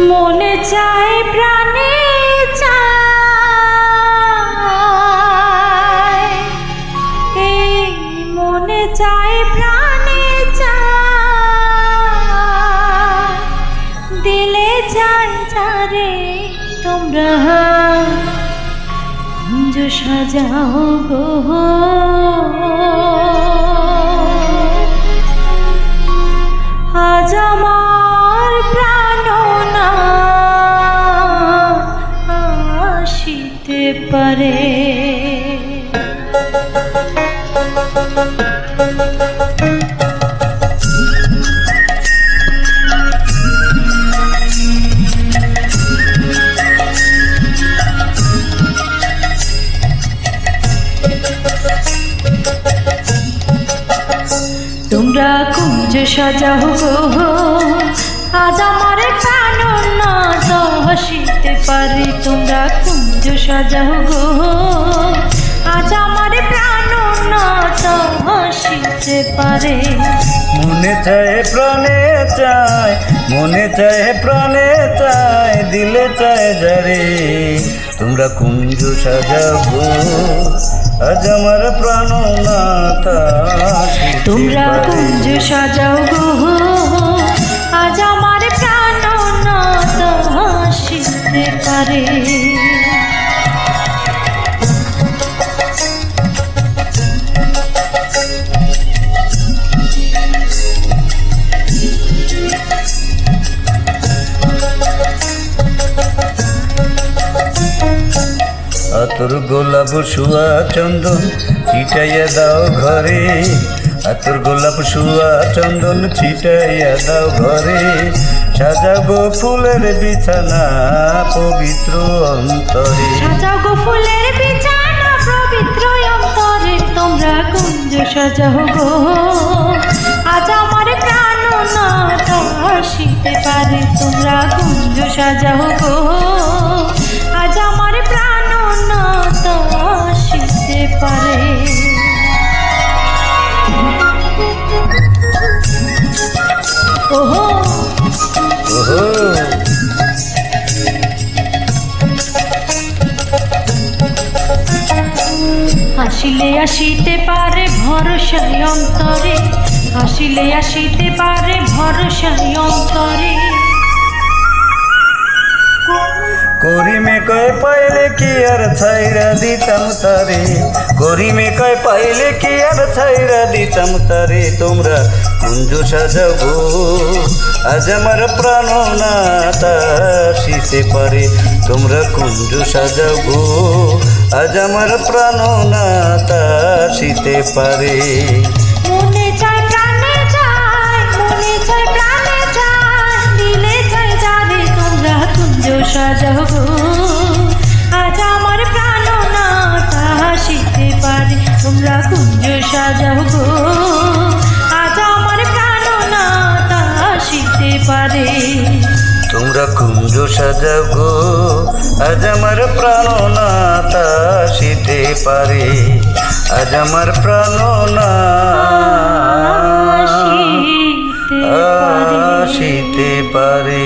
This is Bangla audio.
মনে চায় প্রাণে চায়, এই মনে চায় প্রাণে চায়, দিলে চায় যারে তোমরা কুঞ্জ সাজাও গো। আজ আমার প্রাণনা আসিতে পারে। তোমরা কুঞ্জ সাজাও গো, আজ আমার প্রাণনা আসিতে পারে। তোমরা কুঞ্জ সাজাও গো, আজ আমার প্রাণনা আসিতে পারে। মনে চায় প্রাণে চায়, মনে চায় প্রাণে চায়, দিলে চায় যারে তোমরা কুঞ্জ সাজাও গো, আজ আমার প্রাণনাথ তোমরা কুঞ্জ সাজাও গো, আজ আমার প্রাণনাথ আসিতে পারে। আতর গোলাপ শুয়া চন্দন ছিটাইয়া দাও ঘরে, আতর গোলাপ শুয়া চন্দন ছিটাইয়া দাও ঘরে, সাজাগো ফুলের বিছানা পবিত্র অন্তরে। সাজাগো ফুলের বিছানা পবিত্র অন্তরে। তোমরা কুঞ্জ সাজাও গো, আজ আমার প্রাণনাথ আসিতে পারে। তোমরা কুঞ্জ সাজাও গো, আজ আমার প্রাণনাথ আসিতে পারে। ওহো ওহো আসিলে আসিতে পারে ভরসায় অন্তরে, আসিলে আসিতে পারে ভরসায় অন্তরে। করিমে কয় পাইলে কি আর ছাইরা দিতাম তারে, করিমে কয় পাইলে কি আর ছাইরা দিতাম তারে। তোমরা কুঞ্জ সাজাও গো, আজ আমার প্রাণনাথ আসিতে পারে। তোমরা কুঞ্জ সাজাও গো, আজ আমার প্রাণনাথ আসিতে পারে। মনে চায় প্রাণে চায়, মনে চায় প্রাণে চায়, দিলে চায় যারে তোমরা কুঞ্জ সাজাও গো, আজ আমার প্রাণনাথ আসিতে পারে। তোমরা কুঞ্জ সাজাও গো, আজ আমার প্রাণনাথ আসিতে পারে। তোমরা কুঞ্জ সাজাও গো, আজ আমার প্রাণনাথ আসিতে পারে, আজ আমার প্রাণনাথ আসিতে পারে।